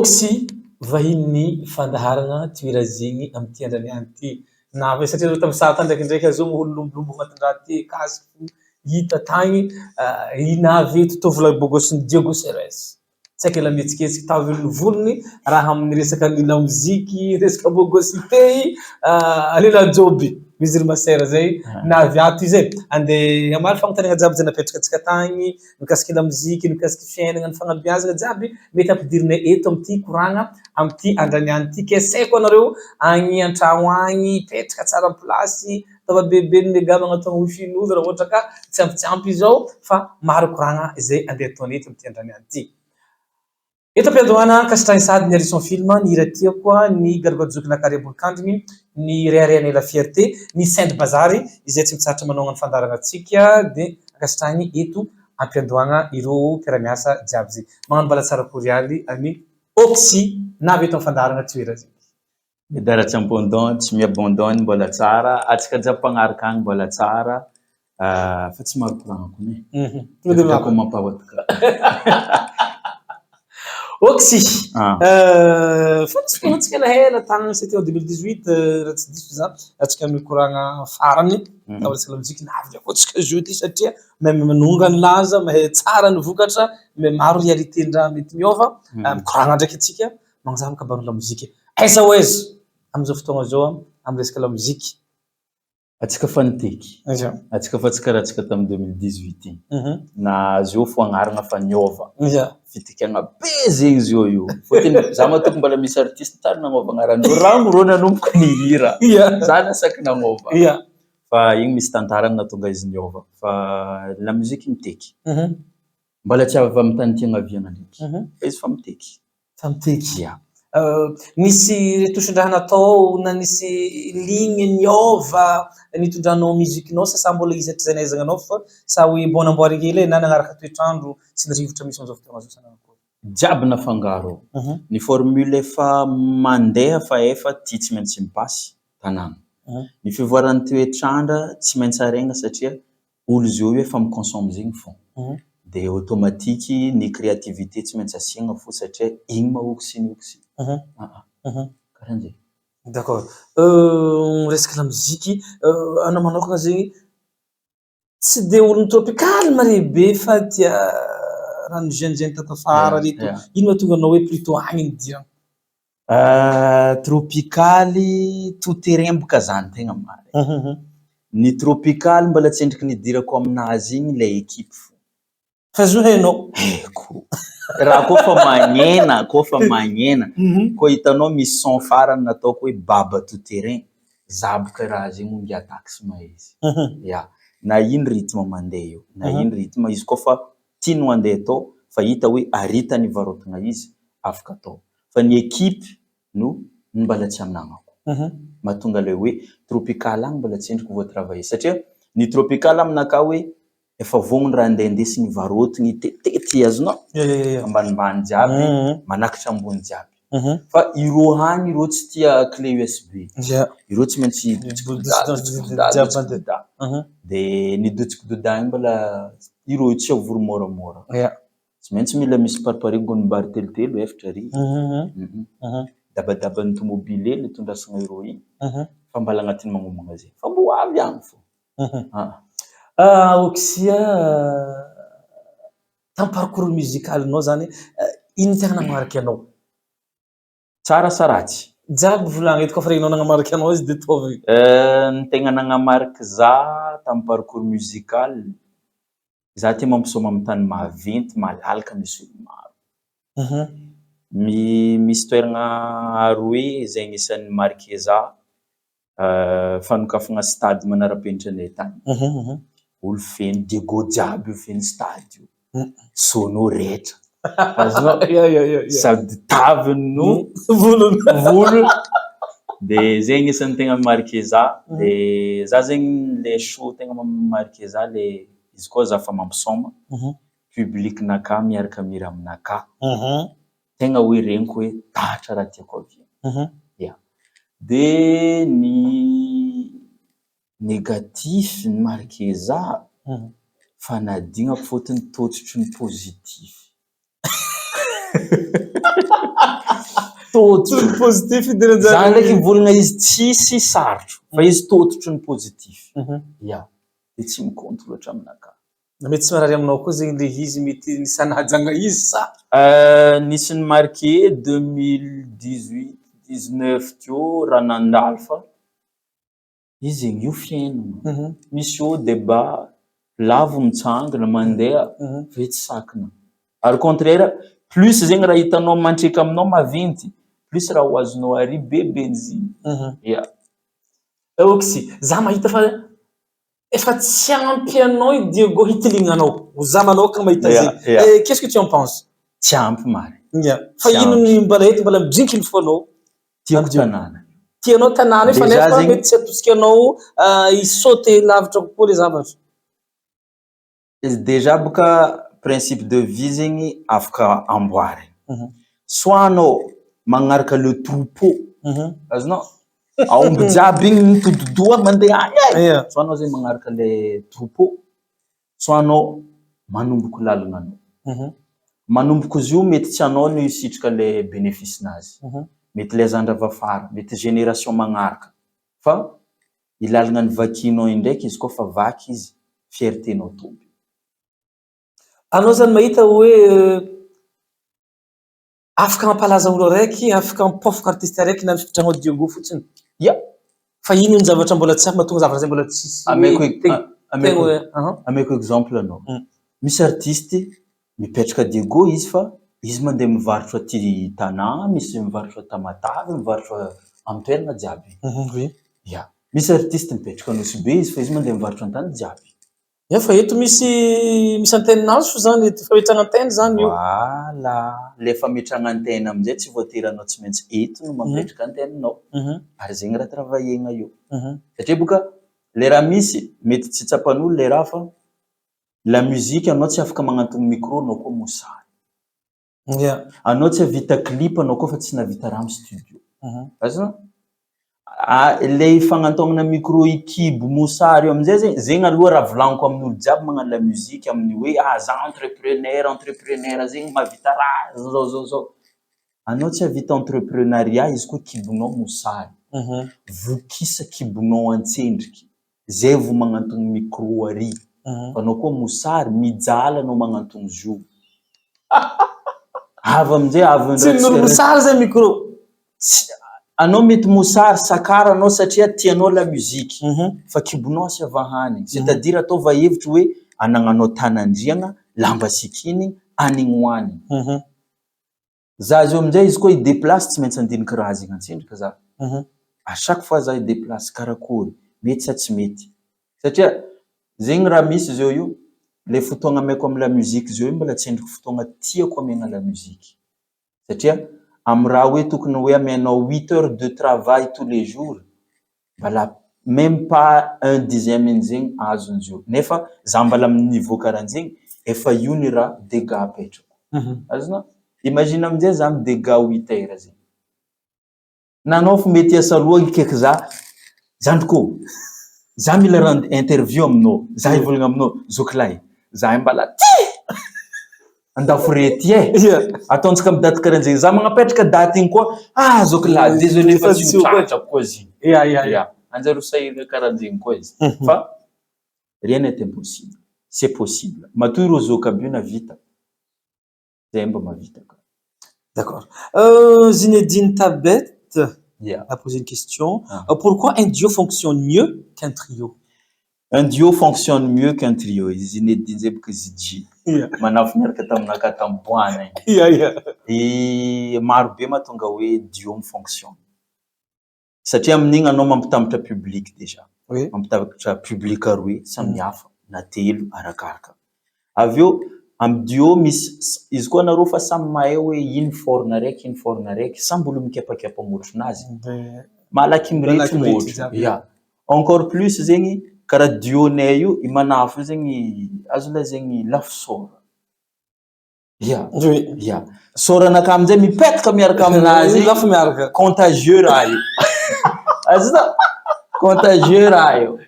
Oksy vahiny fandaharagna toerazigny amy ty andraniany ty. Navy satria zao tamy sata ndraikindraiky zao olo lombolombo agnatin-draha ty kasiky hita tagny inavy totovy labôgôsin'ny Diego Seres. Tsy haiko ela mihetsiketsiky tavy volony raha amin'ny resaka lamoziky, resaka bôgôsité, lela-jôby Wizir Maser zay navy ato izy e. Andeha hamary fagnotaniana jiaby zay napetrakantsika tagny mikasiky lamoziky, mikasiky fiainagna, ny fagnabeazagna jiaby mety ampidirinay eto amty koragna amty andraniany ty. Kesaiko anareo agny antragno agny petraka tsara plasy tava-bebe megama agnatao wifi nozy raha ohatra ka tsy ampy izao fa maro koragna zay andeha ataonay eto amty andraniany ty. Eto am-piadohana Kasitran'ny Sady ny Harrison Film, ny hira tiako ny Garbajoky Nakarebol-Kandriny, ny Reharehanay La Fierté, ny Saint Bazary izay tsy mitsahatra manao ny fandarana atsika de Kasitragny eto am-piadohana ireo mpiara-miasa jiaby zay. Magnano mbalatsara korialy any Oksy navy eto am-fandarana toera zay. Midaratsy ambondon, tsy miabondon mbola tsara, atsika jiaby mpagnaraka agny mbola tsara, fa tsy maro koragna kony. Tiako mampahotoka. Oksy, fa nisy fotoagnantsika elaela tagny c'était en 2018 raha tsy diso za atsika mikoragna farany tao resaka lamoziky navy koa tsika jeu ty satria mahay manonga ny laza, mahay tsara ny vokatra, mahay maro réalité-ndraha mety miôva mikoragna ndraiky atsika magnazava kabaro lamoziky. Aiza ho aiza amizao fotoagna zao amy resaka lamoziky. Atsika fa niteky. Atsika fa tsy karaha atsika tamy 2018 igny. Na zio fo agnarana fa niôva. Fitikagna be zegny zio io. Fôtony za matoko mbola misy artiste tary nagnôva agnaran'io rano rô nanomboka nihira. Za nasaky nagnôva. Fa igny misy tantarany nahatonga izy niôva. Fa lamoziky miteky. Mbola tsy avy amy tany tiagna haviagna ndraiky. Fa izy fa miteky. Fa miteky. Nisy retouche-ndraha natao na nisy ligne niôva nitondranao muzikinao sa mbola izy hatrizay nahaizanao fa sa hoe mbô namboary hely na nagnaraka toetrandro sy ny rivotra misy amizao fotoagna zao sa nagnakôry? Jiaby nafangaro. Ny formule efa mandeha fa efa ty tsy maintsy mipasy tanàna. Ny fivoaran'ny toetrandra tsy maintsy aregna satria olo zio io efa mi-consomme zegny fô. De automatique ny créativité tsy maintsy asiagna fô satria igny mahoksy ny oksy. Karahan'zay. D'accord. Resaka lamoziky anao manokagna zegny tsy de olo tropikaly mare be fa tia raha ny jeune tatafara reto. Ino mahatonga anao hoe plutôt agny ny diragna? Tropikaly tout terrain boka zany tegna marigny. Ny tropikaly mbola tsy endriky nidirako aminazy igny le équipe fô. Fa zo hainao? Haiko. Raha koa fa magnena, koa hitanao misy son farany nataoko hoe baba tout terrain, za boka raha zegny ngiataka sy mahay izy. Na ino rythme mandeha eo, na ino rythme izy koa fa tianao andeha atao, fa hita hoe aritany varotana izy, afaka atao. Fa ny équipe no mbola tsy anagnako. Mahatonga le hoe tropikaly agny mbola tsy endriko voatravailler satria ny tropikaly aminaka hoe efa vognony raha andeha-ndesigny varotiny tetitety azonao ambanimbany jiaby manakatra ambony jiaby. Fa irô hagny irô tsy tia clé USB. Irô tsy maintsy dotsikodà. De ny dotsikodà igny mbola irô tsy avory moramora. Tsy maintsy mila misy pariparigony mbary telotelo efatra ary. Dabadaban'ny tomobily hely itondrasana irô igny. Fa mbala agnatin'ny magnomagna zay. Fa mbô avy agny fô. Oksy tamy parcours musicalinao zany ino tegna nagnamariky anao? Tsara sa ratsy? Jiaby volagno eto koa fa regninao nagnamariky anao izy de ataovy. Ny tegna nagnamariky za tamy parcours musical, za tia mampisaoma amy tany maventy, malalaka misy olo maro. Misy toeragna aroe zay agnisan'ny mariky za fanokafagna stade manara-penitra anay tany. Olo feno Diego jiaby io feno stade io. Sono retra. Sady taviny no volo. De zay agnisan'ny tegna mariky za. De za zegny le show tegna mariky za le izy koa za fa mampisaoma. Public-naka miaraka mihira aminaka. Tegna hoe regniko hoe tahatra raha tiako havia. De ny négatif ny mariky za fa nadignako fôtony tôtsotry ny positif. Tototro ny positif idirany zany ndraiky volagna izy tsisy sarotro fa izy tototro ny positif. Ya, de tsy mikonto loatra aminaka. Mety tsy marary aminao koa zegny le izy mety nisanajagna izy sa? Nisy ny marqué 2018-19 teo raha nandalo fa izy zegny io fiainana. Misy eo débat lavo mitsangana mandeha vetsy sakina. Ary contraire, plus zegny raha hitanao mantreka aminao maventy, plus raha ho azonao ary bebenzy. Ya. Oxy, za mahita fa efa tsy ampy anao i Diego hitilignanao. Za manokana mahita zegny. Qu'est-ce que tu en penses? Tsy ampy mary. Ya. Fa ino ny mbala eto mbala midrinkiny foanao? Tiako tanàna. Tianao tanàna fa nefa mety tsy atosiky anao isaute lavitra kokoa le zavatra. Izy déjà boka principe de vie zegny afaka amboary. Soit anao magnaraka le troupeau. Azonao? Aomby jiaby igny mitododoa mandeha agny. Soit anao zegny magnaraka le troupeau, soit anao manomboky lalana anao. Manomboky izy io mety tsy anao no hisitrika le bénéfice-nazy. Mety le zandrava afara, mety génération magnaraka. Fa i lalana ny vakinao indraiky izy koa fa vaky izy, fierté-nao tomby. Anao zany mahita hoe afaka mampalaza olo araiky, afaka mampôfoka artiste araiky na fipetrahanao Diego fotsiny. Ya. Fa ino ny zavatra mbola tsy mahatonga zavatra zay mbola tsisy. Ameko exemple anao. Misy artiste mipetraka Diego izy fa izy mandeha mivarotra aty tanà, misy mivarotra Tamatave, mivarotra amin'ny toerana jiaby. Ya. Misy artiste mipetraka Anosibe izy fa izy mandeha mivarotra an-tany jiaby. Ya fa eto misy antenin'azo zany, fametrahana anteny zany io. Voilà. Le fametrahana anteny amizay tsy voatery anao tsy maintsy eto no mametraka anteninao. Ary zegny raha travaillena io. Satria boka le raha misy mety tsy tsapan'olo le raha fa la musique anao tsy afaka magnantony micro anao koa mosary. Anao tsy havita clip anao koa fa tsy navita raha amin'ny studio. Azonao? Le fagnantonana micro ikibo mosary io amizay zegny aloha raha volagniko amin'olo jiaby magnano la musique amin'ny hoe za entrepreneur zegny mahavita raha zao. Anao tsy havita entrepreneuriat izy koa kibonao mosary. Vokisa kibonao antsendriky. Zay vao magnantony micro ary. Anao koa mosary mijala anao magnantony zo. Avy amizay avy tsy nolo mosary zay micro. Anao mety mosary sakara anao satria tianao la musique. Fa kibonao sy avahany. C'est-à-dire ataova hevitra hoe anagnanao tanandriagna, lamba sikiny, anigny hoany. Za zio amizay izy koa i déplace tsy maintsy andiniky raha zegny antsendrika za. À chaque fois za i déplace karakory, mety sa tsy mety. Satria zegny raha misy zao io, le fotoagna ameko amin'ny la musique zao io mbola tsendriky fotoagna tiako amiagna la musique. Satria amin'ny raha hoe tokony hoe amianao 8 heures de travail tous les jours, mbala même pas 1/10 zegny azon'izio. Nefa za mbala amin'ny niveau karahan'zegny, efa io ny raha dégâts apetrako. Azonao? Imagine amizay za mi dégâts 8 heures zegny. Nanao fa mety asa roa kaiky za, zandriko, za mila rendre interview aminao, za hivolagna aminao, zokilahy, za mbala andafo rety ataontsika amin'ny daty karahan'zegny. Za magnapetraka daty igny koa, zokilahy, désolé fa tsy tratrako koa izy. Anjaro sahirana karahan'zegny koa izy. Fa rien n'est impossible. C'est possible. Matoy rô zoka aby io navita. Zay mba mahavita ka. D'accord. Zinedine Tabet a posé une question. Pourquoi un duo fonctionne mieux qu'un trio? Un duo fonctionne mieux qu'un trio. Zinedine zay boka Zidji. Manafo miaraka taminaka tamboana igny. Maro be mahatonga hoe duo mifonctionne. Satria amin'igny anao mampitambatra public déjà. Mampitambatra public aroe samy hafa na telo arakaraka. Aveo am duo misy izy koa nareo fa samy mahay hoe ino forna raiky samby olo mikepakepa motronazy. Malaky mirehitry motro. Encore plus zegny karaha duo-nay io i manafo io zegny azo lazaigny lafisôra. Sôranakà amizay mipetaka miaraka aminazy lafo miaraka. Contagieux raha io. Azonao? Contagieux raha io.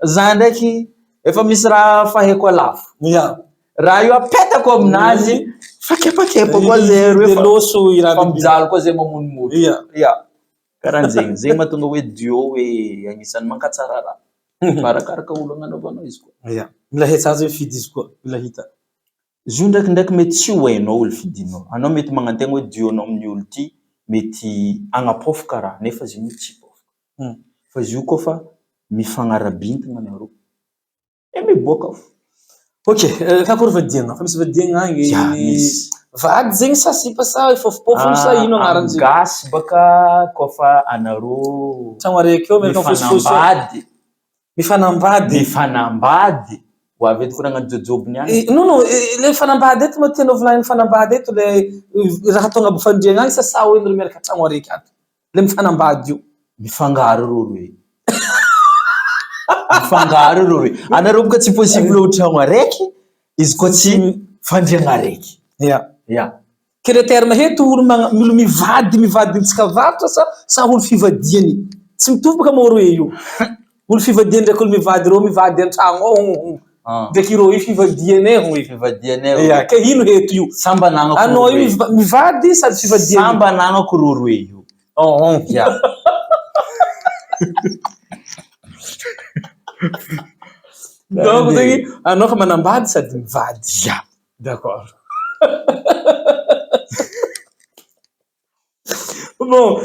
Za ndraiky efa misy raha faheko alafo. raha io apetako aminazy fakepakepa koa zay de loso i raha mijaly koa zay mamonomono. Ia. Karahan'zegny. Zay mahatonga hoe duo hoe agnisan'ny mankatsara raha. Fa arakaraka olo agnanaovanao izy koa. Ia. Mila hitsazy fidy izy koa. Mila hita. Izy io ndraikindraiky mety tsy ho hainao olo fidinao. Anao mety magnantegna hoe duo-nao amin'ny olo ty mety agnapofoka raha nefa izy io tsy hipofoka. Fa izy io koa fa mifagnarabintagna anareo. Miboaka fo. Ok, kakory vadiagna? Fa misy vadiagna agny. Vady zegny sa sipa sa ifofopofony sa ino agnarany zegny? Gasy baka kofa anareo tragno araiky eo miaraka mifanambady. Mifanambady. Mifanambady. Ho avy eto koragna jojobony agny. Non, le fanambady eto moa tianao volagny fanambady eto le raha tonga aby fandriagna agny sa hoe ndreo miaraka tragno araiky ato. Le mifanambady io. Mifangaro rô roe. Mifangaro rô roe. Anareo boka tsy possible ho tragno araiky, izy koa tsy fandriagna araiky. Ia. Que le terme heto olo mivady tsika varotra sa olo fivadiany. Tsy mitovy baka moa roe io. Olo fivadiany ndraiky olo mivady an-tragno ao. Ndraiky iro io fivadiany Fivadiany. Ia, ke ino heto io? Samba nagnako. Anao io mivady sady fivadiany. Samba nagnako rô roe io. Ia. Donc zegny anao fa manambady sady mivady. Ia. D'accord. Bon,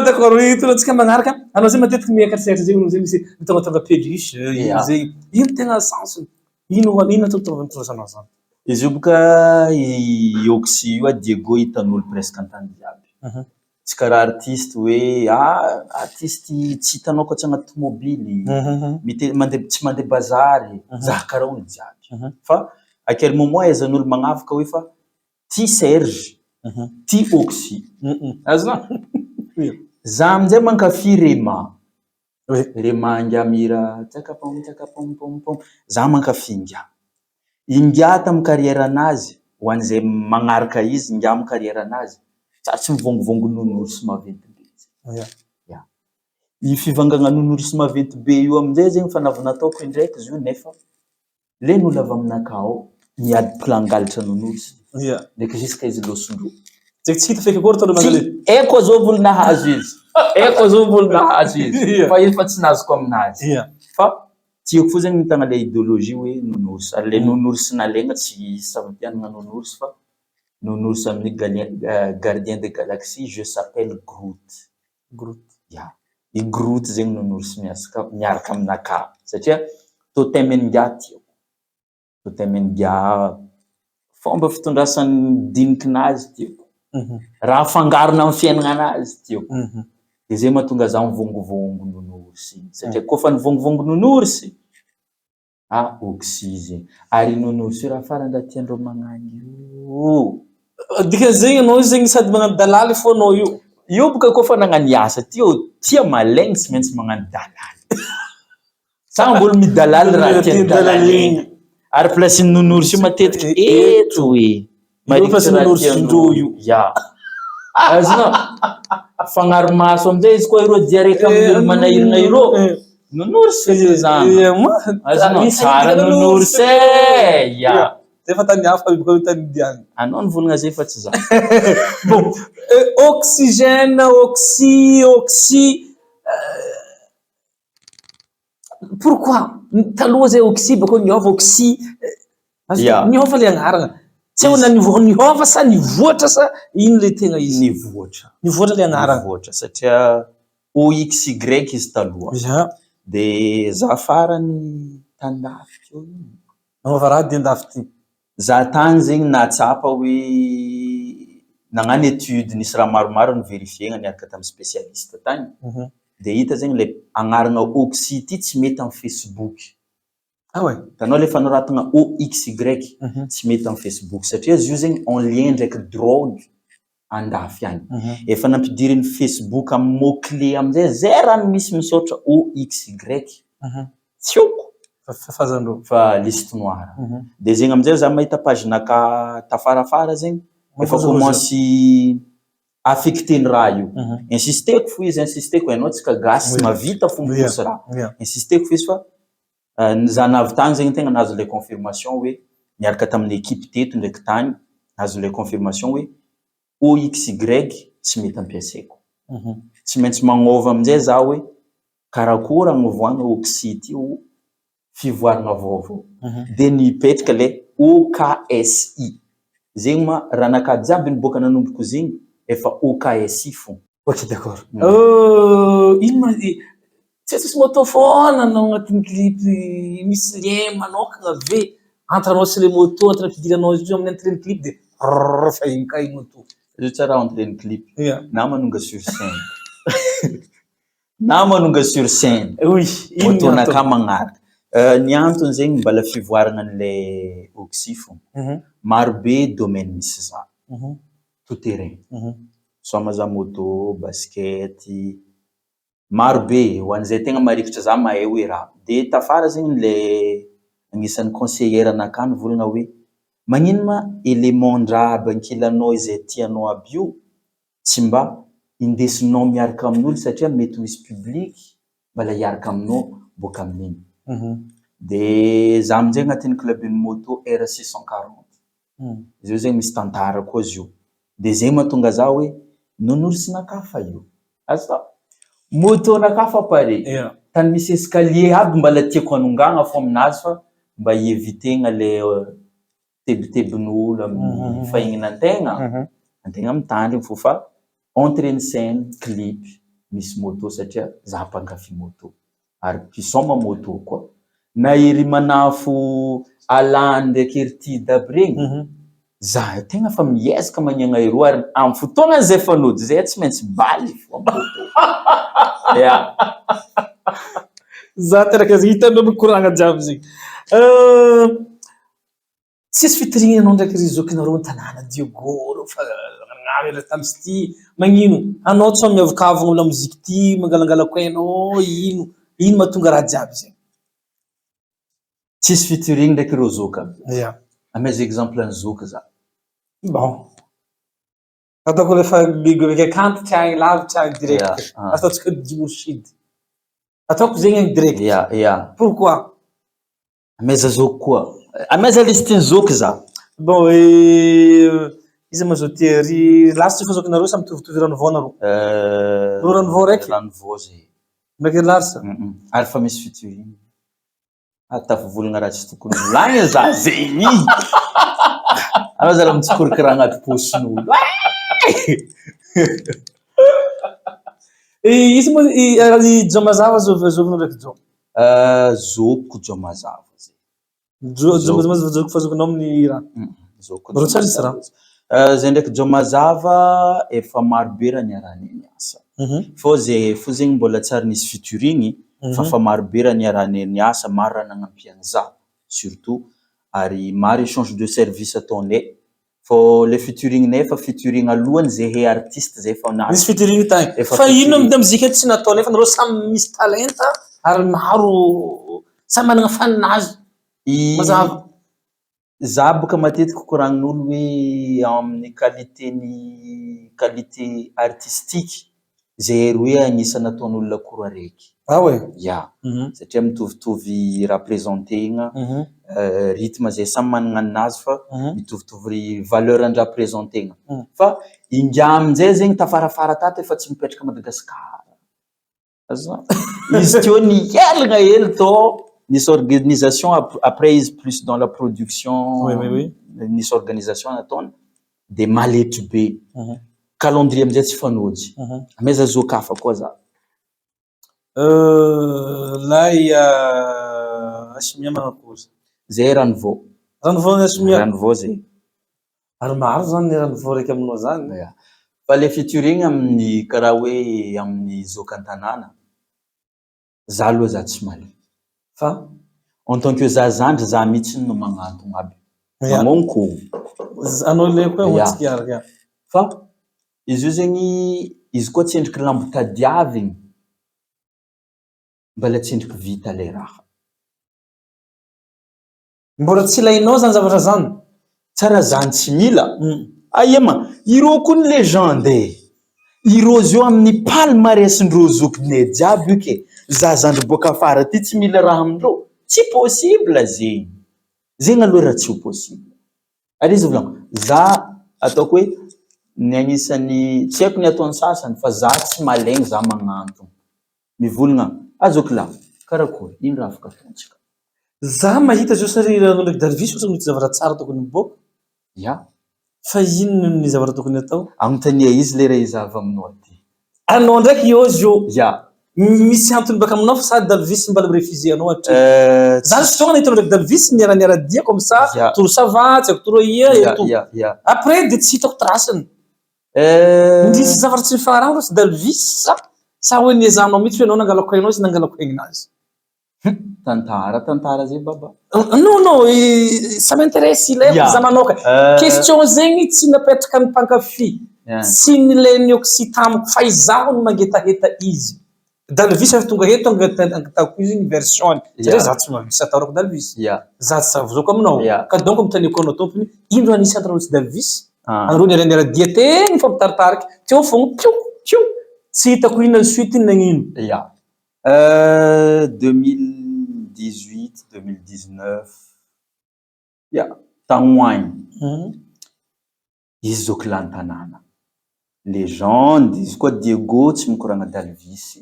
d'accord, hitontsika magnaraka. Anao zay matetiky miakatrika zegny zay misy tonga peluche ino zegny. Ino tegna sensiny? Ino atao sanao zany? Izy io boka oxy io Diego hitan'olo presque an-tany jiaby. Tsy karaha artiste hoe artiste tsy hitanao koa tsy agnaty tomobily, tsy mandeha bazary, zaha karaha olo jiaby. Fa à quel moment ahaizan'olo magnavaka hoe fa ty Serge, ty Oxy. Azonao? Za amin'izay mankafy Rema. Rema Ngamira, tsakapom. Za mankafy Nga. Nga tamin'ny carrière anazy, ho an'izay magnaraka izy, Nga amin'ny carrière anazy, tsy mivongovongo nonory sy maventy be. I fivangana nonory sy maventy be io amin'izay zegny fa nataoko indraiky izy io nefa le n'olo avy aminakao miady mpilangalatra nonory sy ndraiky jusqu'à izy losondro. Zegny tsy hita feky akory tao mangaly. Eko zao vola nahazo izy. Eko zao vola nahazo izy. Fa izy fa tsy nazoko aminazy. Fa tiako fo zegny mitagna le idéologie hoe nonory. Ary le nonory sy nalegna tsy savatianana nonory fa nonory sy amin'ny gardien de galaxie, je s'appelle Groot. I Groot zegny nonory sy miaraka aminaka. Satria totemen Nga tiako. Totemen Nga fomba fitondrasan'ny diniky-nazy tiako. Raha fangarona amin'ny fiainana anazy tiako. Dia zay mahatonga za mivongovongo nonory sy. Satria koa fa nivongovongo nonory sy, Oxy zegny. Ary nonory sy raha farany raha tiandreo magnano io. Dikan'izegny anao zegny sady magnano dalaly fô anao io. Io boka koa fa nagnano asa tia malaigny tsy maintsy magnano dalaly. Sambolo midalaly raha tiany dalaly. Ary place nonory sy matetiky eto e. Place nonory sy ndrô io. Azonao? Fagnaro-maso amin'izay izy koa irô diareka amin'ny manahirana irô. Nonory sy zany. Azonao? Tsara nonory sy. Zay fa tany hafa boka tany diany. Anao nivolagna zay fa tsy za. Bon, oxygène, oxy. Pourquoi? Taloha zay oxy bakô niova oxy. Niova le agnarana. Tsy hoe niova sa nivoatra sa ino le tegna izy? Nivoatra le agnarana. Nivoatra satria OXY izy taloha. Dia za farany tandafy eo. Nagnova raha dian-dafy ty. Za tany zegny nahatsapa hoe nagnano étude nisy raha maromaro nivérifiena niaraka tamin'ny spécialiste tany. Dia hita zegny le agnarana oxy ty tsy mety amin'ny Facebook. Tanao le fanoratana OXY tsy mety amin'ny Facebook satria izy io zegny en lien ndraiky drogue andafy agny. Efa nampidirin'ny Facebook amin'ny mot-clé amin'izay zay raha misy misaotra OXY. Tsioko. Fa liste noire. Dia zegny amin'izay za mahita pagenaka tafarafara zegny efa commence affecté ny raha io. Insisteko fo izy, insisteko ianao tsika gasy mavita fo miposy raha. Insisteko fo izy fa za navy tany zegny tegna nahazo le confirmation hoe niaraka tamin'ny équipe teto ndraiky tany nazo le confirmation hoe OXY tsy mety ampiasaiko. Tsy maintsy magnova amin'izay za hoe karakory agnovoagna oxyde io fivoarana vaovao. De nipetraka le OKSI. Zegny ma raha nakady jiaby niboaka nanomboka zegny efa OKSI fô. Ok, d'accord. Ino ma tsisy moto foana anao agnatin'ny clip misy lien manokagna ve entre anao sy le moto entre ampidiranao izy io amin'ny entrée clip de fa igny ka igny moto. Io tsara entrée clip. Yeah. Na manonga sur scène. Na manonga sur scène. Oui, moto naka magnaraka. Ny antony zegny mbala fivoarana an'le oxy fô. Marobe domaine misy za. Tout terrain. Soma za moto, basket, marobe ho an'izay tegna marikitra za mahay hoe raha. De tafara zegny le agnisan'ny conseillère anakany volagna hoe magnino ma élément-ndraha aby ankilanao izay tianao aby io tsy mba indesinao miaraka amin'olo satria mety ho izy public mbala hiaraka aminao boka amin'igny. De za amin'izay agnatin'ny clubin'ny moto R640. Izy io zegny misy tantara koa izy io. De zegny mahatonga za hoe nonory sy nakafa io. Asa moto nakafa pare. Tany misy escalier aby mbala tiako anongagna fô aminazy fa mba hievitena le tebitebin'olo amin'ny fahignana antegna mitandriny fô fa entrée en scène clip misy moto satria za mpankafy moto ary mpisôma moto koa. Na ery manafo Alany ndraiky ery Tide aby regny za tegna fa miezaka magnagna eroa ary amin'ny fotoagna zay fanody zay tsy maintsy baly fô moto. Yeah. Za teraka hitanao mikoragna jiaby zegny. Tsisy fitirignanao ndraiky rizokinareo tanàna Diogoro fa nagnary tamy ty magnino anao tsao miavakavagna olo mozika ty mangalangala koinao ino mahatonga raha jiaby zegny. Tsisy featuring ndraiky reo zoka. Yeah. Ameza exemple any zoka za. Bon. Ataoko refa bigo avec akantitra agny lavitra agny direct. Ataotsika Djimoushidy. Ataoko zegny agny direct. Yeah. Pourquoi? Ameza zoka koa. Ameza listiny zoka za. Bon, izy ma zao tery last fa zokinareo samy mitovitovy ranivô nareo. Ro ranivô raiky? Ranivô zay. Ndraiky larsa? Ary fa misy featuring. Tafivolagna raha tsy tokony volagna za zegny. Anao zala mitsokoroky raha agnaty posin'olo. Izy moa i Jomazava zovinao ndraiky Jo? Zoko Jomazava zay. Jomazava zoko fa zokinao amin'ny raha? Zoko Rô tsara isy raha? Zay ndraiky Jomazava efa marobe raha niarahany niasa. Fô zegny mbola tsara nisy featuring fa marobe raha niarahany niasa maro raha nagnampihany za surtout ary maro échange de service ataonay. Fô le featuring nay fa featuring alohany zay he artiste zay fa nazy. Misy featuring tagny. Fa ino amin'ny mozika tsy natao nefa nareo samy misy talenta ary maro samy managna faninazy. Mazava. Za boka matetiky koragnin'olo hoe amin'ny qualité artistique zay hoe agnisan'ny nataon'olona koro araiky. Ah ouais? Ya. Satria mitovitovy rappresentegna, rythme zay samy managna anazy fa mitovitovy valeur andraha présentegna. Fa ingia amin'izay zegny tafarafara tato efa tsy mipetraka Madagasikara. Izy teo nielagna hely tao. Nisy organisation après izy plus dans la production. Oui. Nisy organisation nataony de maletry be. Calendrier amin'izay tsy fanojy. Ameza zokafa koa za. Là il y a Ashimia Manakoza. Zay Ranivô. Ranivô Ashimia. Ranivô zay. Ary maro zany ny Ranivô raiky aminao zany. Fa le featuring amin'ny karaha hoe amin'ny zoka an-tanàna. Za aloha za tsy mahay. Fa en tant que za zandry za mihitsy no magnantogna aby. Magnonko. Anao le koa hoantsika araka. Fa izy io zegny izy koa tsendriky lambo tadiaviny. Mbala tsendriky vita le raha. Mbola tsy ilainao zany zavatra zany. Tsara zany tsy mila. Aia ma, ireo koa ny légende. Ireo zio amin'ny palmarès-ndreo zokinay jiaby io ke. Za zandry boka afara ty tsy mila raha amindreo. Tsy possible zegny. Zegny aloha raha tsy ho possible. Ary izy volagno, za ataoko hoe ny agnisan'ny tsy haiko ny ataon'ny sasany fa za tsy malegny za magnantony. Mivolagna, azoko karakory, ino raha afaka ataontsika? Za mahita zao saria ndraiky Dalvis ohatrany mety zavatra tsara tokony miboaka. Ya. Fa ino ny zavatra tokony atao? Agnontania izy le raha izy avy aminao aty. Anao ndraiky io zio. Ya. Misy antony baka aminao fa sady Dalvis mbala mi-refusé anao aty. Za justement nahita ndraiky Dalvis niara-dia comme ça, toro ça va, tsy haiko toro ia et tout. Après de tsy hitako trasiny. Ndisy zavatra tsy mifagnarahana sy Dalvis sa hoe niezanao mihitsy hoe anao nangalako hainao sy nangalako haignazy. Tantara zay baba. Non, ça m'intéresse ilaiko za manoka. Question zegny tsy napetraka ny mpankafy. Tsy nileniko sy tamiko fa izaho no mangetaheta izy. Dalvis efa tonga eto angataoko izy ny version. Satria za tsy misy atoroko Dalvis. Za tsy savozoko aminao. Ka donc mitaniko anao tompony, ino raha nisy antarao sy Dalvis? Andro niara-dia teny mifampitaritariky. Teo fogna tio. Tsy hitako ino ny suite ino nagnino. 2018, 2019. Tagnoagny. Izy zao clan tanàna. Légende, izy koa Diego tsy mikoragna Dalvis.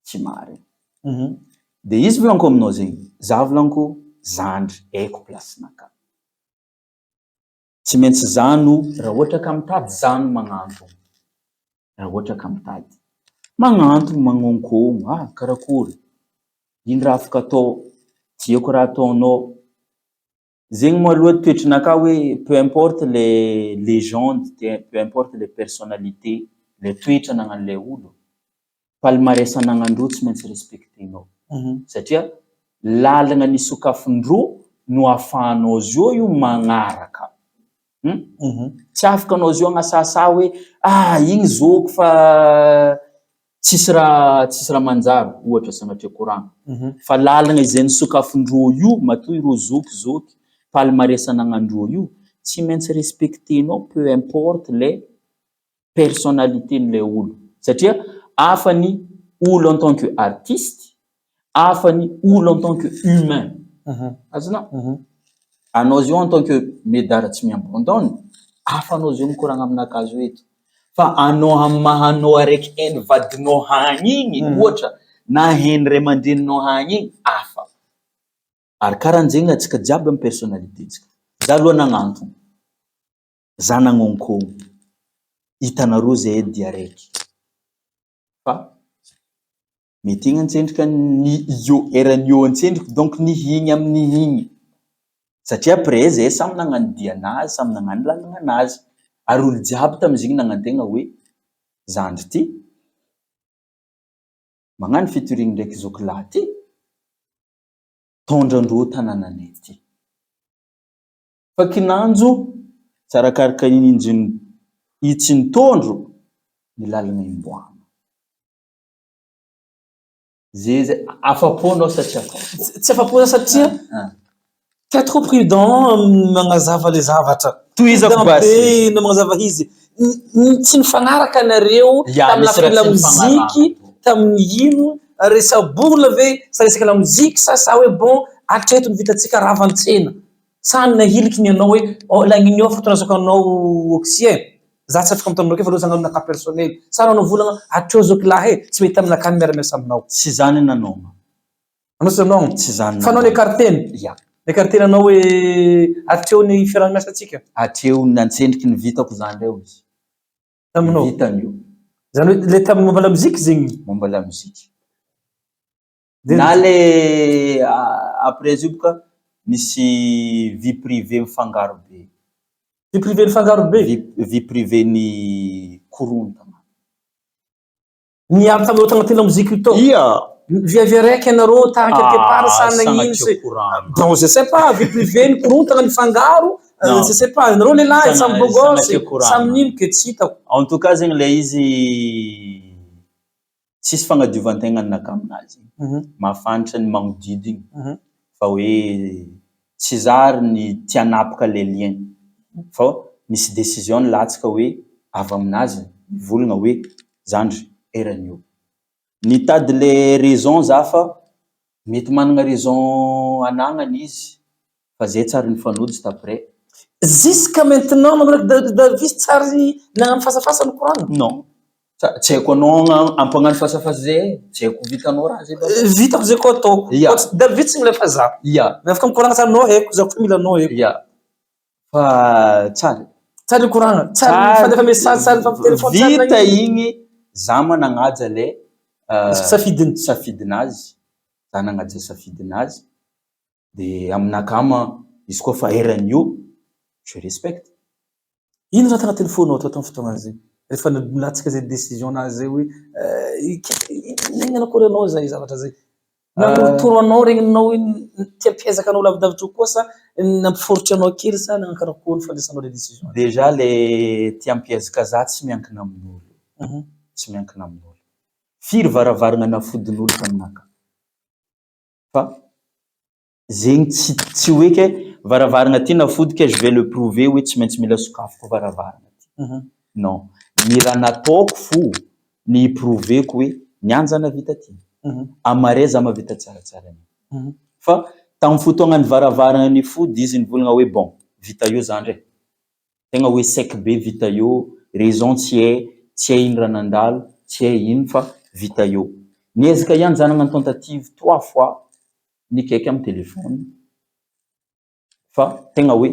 Tsy marigny. De izy volanko aminao zegny, za volanko zandry haiko placenaka. Tsy maintsy zano raha ohatra ka mitady zano magnantony. Raha ohatra ka mitady. Magnantony, magnonkogno, karakory. Ino raha afaka atao? Tiako raha ataonao. Zegny moa aloha toetrinaka hoe peu importe les légendes, peu importe les personnalités, les toetra nagnan'ilay olo. Palmarès anagnandreo tsy maintsy respectenao. Satria lalagna nisokafindreo no ahafahanao zio io magnaraka. Tsy afaka anao zio agnasasa hoe igny zoko fa tsisy raha manjary ohatra sanatria koragna. Fa lalagna izay nisokafindreo io matoa ireo zoky palmarès anagnandreo io tsy maintsy respectenao peu importe les personnalités n'ilay olo. Satria afany olo en tant que artiste, afany olo en tant que humain. Azonao? Anao zio en tant que médard tsy miabandonne, afanao zio mikoragna aminakazo eto. Fa anao amahanao araiky heny vadinao hagny igny, ohatra na heny ray aman-dreninao hagny igny, afa. Ary karan'zegny atsika jiaby amin'ny personnalité tsika. Za aloha nagnantony. Za nagnonkono. Hitanareo zay edy araiky. Fa mety igny antsendrika eran'ny io antsendrika donc nihigny amin'ny higny. Satria après zay samy nagnano dianazy, samy nagnano lalagnazy. Ary olo jiaby tamizigny nagnantegna hoe zandry ty magnano featuring ndraiky zokilahy ty tondrandreo tanànanay ty. Fa kinanjo tsarakaraka itsy nitondro ny lalagna imboagna. Zay afaponao satria tsy afapo satria t'es trop prudent magnazava le zavatra. Tohizako basy. Magnazava izy. Tsy nifagnaraka nareo tamina fila muziky, tamin'ny ino, resabola ve, sa resaka la muziky sa hoe bon, atreto ny vitatsika ravan-tsena. Sa nahiliky ny anao hoe, lagniny io fotonazako anao oxien. Za tsy afaka mitanao ke fa loha naka personnel. Sa anao volagna atreo zokilahy tsy mety aminaka miara-miasa aminao. Tsy zany nanao. Anao sy anao? Tsy zany. Fa anao l'écarteny? L'écarteny anao hoe atreo ny fiaraha-miasa atsika? Atreo nantsendriky ny vitako zany reo izy. Taminao? Vitan'io. Zany hoe le tamin'ny momba la musique zegny? Momba la musique. Na le après io boka misy vie privée mifangaro be. Vie privée mifangaro be? Vie privée ny korontana. Niaro taminao tagnaty la musique io tao? Viavy araiky anareo ta quelque part sa nagnino se. Bon, je sais pas, vie privée ny korontana ny fangaro. Je sais pas, anareo lehilahy samy beau gosse, samy nino ke tsy hitako. En tout cas zegny le izy tsisy fagnadiovantegna anaka aminazy. Mafantatra ny magnodidy igny. Fa hoe tsy zary ny tianapaka le lien. Fa misy décision latsaka hoe avy aminazy volagna hoe zandry eran'io. Nitady le raison za fa mety managna raison anagnany izy. fa zay tsary nifanody juste après. Jusqu'à maintenant da visy tsary nagnano fasafasa ny koragna? Non. Tsy haiko anao ampagnano fasafasa zay, tsy haiko vitanao raha zay. Vitako zay koa ataoko. Da vitsy milefa za. Afaka mikoragna tsara anao haiko, za koa mila anao haiko. Fa tsary. Tsary koragna, tsary mifandefa message, tsary mifampitelefôny tsara. Vita igny, za managnaja le safidinazy. Za nagnaja safidinazy. De aminakama, izy koa fa eran'io, je respecte. Ino raha tagna telefônao atao tamin'ny fotoagna zay? Rehefa nilatsaka zay décision-nazy zay hoe nagnano akory anao zay zavatra zay? Natoro anao regninao tia mpiezaka anao lavidavitra koa sa nampiforotry anao kely sa nagnakarakôry fandraisanao le décision? Déjà le tia mpiezaka za tsy miankina amin'olo. Tsy miankina amin'olo. Firy varavarana nafodin'olo taminaka. Fa zegny tsy hoe ke varavarana ty nafody ke je vais le prouver hoe tsy maintsy mila sokafiko varavarana ty. Non. Ny raha nataoko fo ny proveko hoe nianjana vita ty. Amare za mavita tsaratsara. Fa tamin'ny fotoagna ny varavarana ny fody izy nivolagna hoe bon, vita io za ndray. Tegna hoe sec be vita io, raison tsy hay ino raha nandalo, tsy hay ino fa vita io. Niezaka ianjana nagnano tentative 3 fois, nikaiky amin'ny téléphone. Fa tegna hoe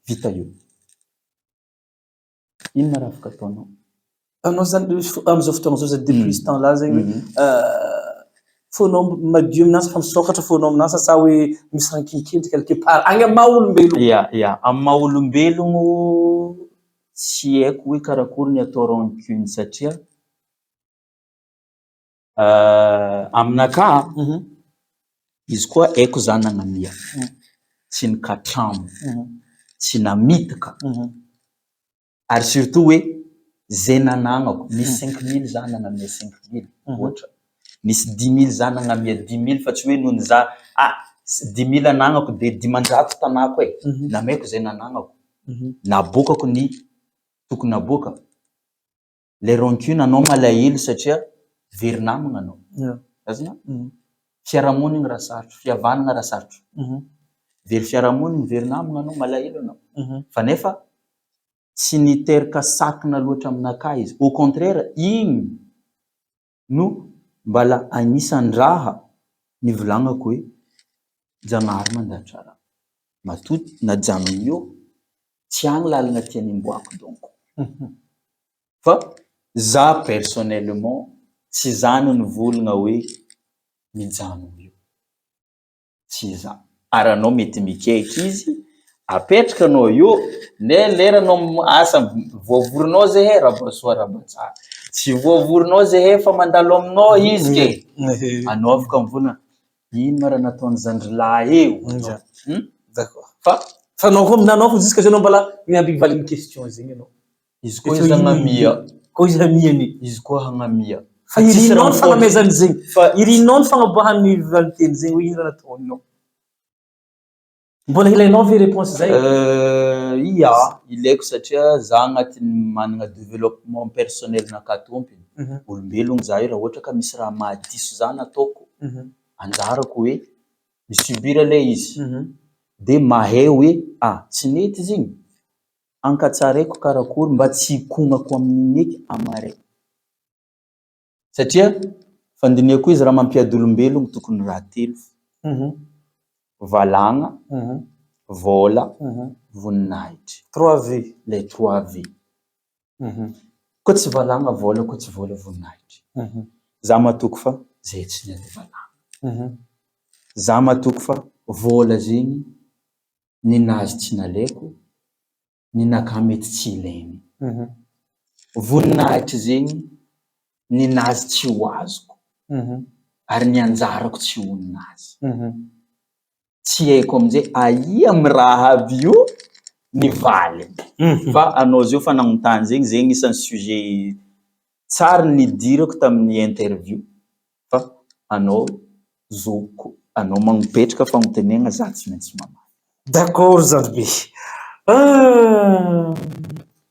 vita io. Ino na raha afaka ataonao? Anao zany am'izao fotoagna zao zay depuis ce temps-là zegny fonao madio aminazy fa misokatra fonao aminazy sa hoe misy raha kinikiniky quelque part agny amin'ny maha-olombelogno? Amin'ny maha-olombelogno tsy haiko hoe karakory ny atao rancune satria aminaka izy koa haiko za nagnamia, tsy nikatramo, tsy namitaka. Ary surtout hoe zay nanagnako, nisy 5 000 za nagnamia 5 000 ohatra. Nisy 10 000 za nagnamia 10 000 fa tsy hoe nohony za 10 000 anagnako de 10,000 tanako e. Namaiko zay nanagnako. Nabokako ny tokony naboaka. Le rancune anao malahelo satria very namagna anao. Azona? Fiarahamonigny raha sarotro, fihavanagna raha sarotro. Very fiarahamonigny, very namagna anao malahelo anao. Fa nefa tsy niteraka sakina loatra aminakahy izy. Au contraire, igny no mbala anisan-draha nivolagnako hoe Janahary mandatra raha. Matoty najanony io, tsy agny lalagna tiany imboako donc. Fa za personnellement, tsy zany nivolagna hoe mijanony io. Tsy za. Ary anao mety mikaiky izy, apetraka anao io, ne lera anao asa voavorinao zay he rabasoa rabatsara. Tsy voavorinao zay he fa mandalo aminao izy ke. Anao afaka mivolagna, ino ma raha nataony zandrilahy eo? D'accord. Fa nanao ko jusqu'à zay anao mbala miamby valigny question zegny anao. Izy koa izy hagnamia. Koa izy hamiany. Izy koa hagnamia. Fa irinao ny fagnamezany zegny. Irinao ny fagnaboahany valiteny zegny hoe ino raha nataonao. Mbola ilainao ve réponse zay? Ilaiko satria za agnatin'ny managna développement personnel nakatompiny. Olombelogno za io raha ohatra ka misy raha mahadiso za nataoko. Anjarako hoe misubira le izy. De mahay hoe tsy nety izy igny. Ankatsaraiko karakory mba tsy hikognako amin'igny eky amare. Satria fandinihako izy raha mampiady olombelogno tokony raha telo. Valagna, vola, voninahitry. 3V. Le 3V. Koa tsy valagna, vola, koa tsy vola, voninahitry. Za matoko fa zay tsy niady valagna. Za matoko fa vola zegny ninazy tsy nalaiko, ninaka mety tsy ilainy. Voninahitry zegny ninazy tsy ho azoko. Ary nianjarako tsy ho ninazy. Tsy haiko amizay aia amy raha aby io nivaly. Fa anao zio fa nagnotany zegny isan'ny sujet tsara nidirako tamin'ny interview. Fa anao zoko, anao magnipetraka fagnontaniagna za tsy maintsy mamaly. D'accord zandry be.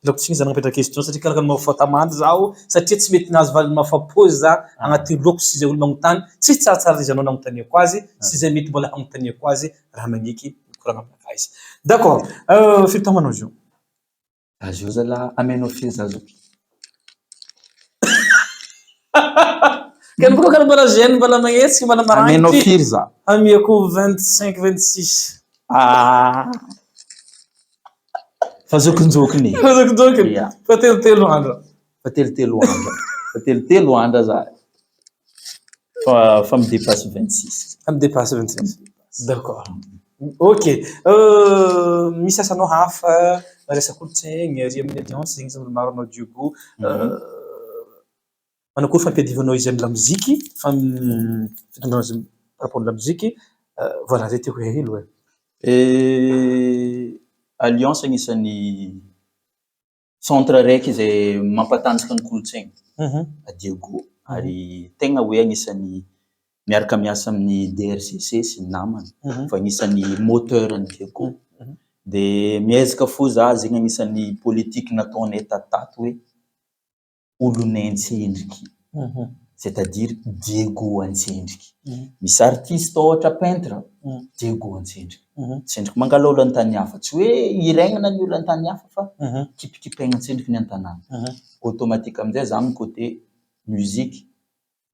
Ilako tsy izy napetraka question satria karaha mahafatamandry zaho satria tsy mety nahazo valiny mafapozy za agnaty loko sy zay olo magnotany tsy tsaratsara izy anao nagnotaniako azy sy zay mety mbola hagnotaniako azy raha magniky. fikoragna aminakà izy. D'accord. Firy taona manao izy io? Azo io zalahy amenao firy zazo? Kany koa kany mbala jeune mbala magnetsiky mbala Amenao maragnitry. firy za? Amiako 25 26. Fa zokinjokiny. Zokinjokiny. Ia. Fa telo andro. Fa telo andro. Fa telo andro za. Fa midépasse 26. Fa midépasse 26. D'accord. Ok. Misy asanao hafa resaka kolontsaigny ary amin'ny audience zegny zany maro anao Diego. Manakory fampiadivanao izy amin'ny lamoziky, fitondrana izy par rapport la musique. Voilà, zay tiako hahelo e. Alliance agnisan'ny centre raiky izay mampatanjaka ny kolontsaigny a Diego ary tegna hoe agnisan'ny miaraka miasa amin'ny DRCC sy ny namany fa agnisan'ny moteur ny Diego. De miezaka fo za zegny agnisan'ny politique nataonay tatato hoe olonay antsendriky. C'est-à-dire Diego antsendriky. Misy artiste ohatra peintre, Diego antsendriky. Antsendriky mangalôlo an-tany hafa. Tsy hoe iregnana ny olo an-tany hafa fa kipikipegna antsendriky ny an-tanàna. Automatique amin'izay za amin'ny côté musique,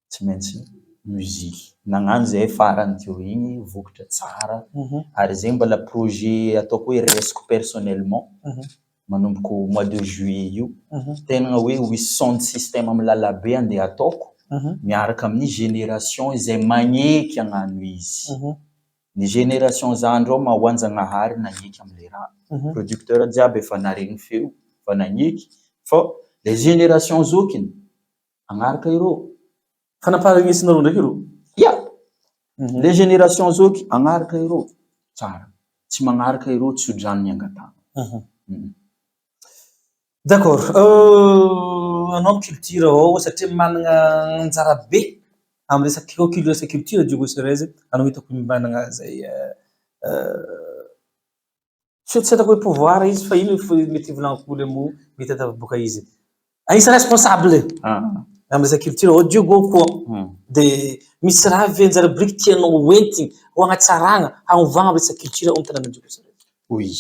tsy maintsy musique. Nagnano zay farany teo igny, vokatra tsara. Ary zegny mbala projet ataoko hoe raisiko personnellement. Manomboko mois de juillet io. Tena hoe sound system amin'ny lalabe andeha ataoko. Miaraka amin'ny génération izay magneky agnano izy. Ny génération zandreo mahoan-Jagnahary nagneky am'le raha. Producteur jiaby efa naregny feo, efa nagneky. Fa les génération zokiny, agnaraka ireo. Fanapaharegnesinareo ndraiky ireo? Ya! Les génération zoky, agnaraka ireo. Tsara. Tsy magnaraka ireo tsy hodrano ny angatana. D'accord. Anao amin'ny culture ao satria managna anjara be amin'ny resaka culture Diego Ceres, anao hitako managna zay tsy hitako hoe pouvoir izy fa ino mety volagniko le mot mety ataviboaka izy. Anisany responsable amin'ny resaka culture ao Diego koa. De misy raha avy anjara biriky tianao hoentigny ho hagnatsaragna hanovagna amin'ny resaka culture ao amin'ny tanàna Diego Ceres. Oui,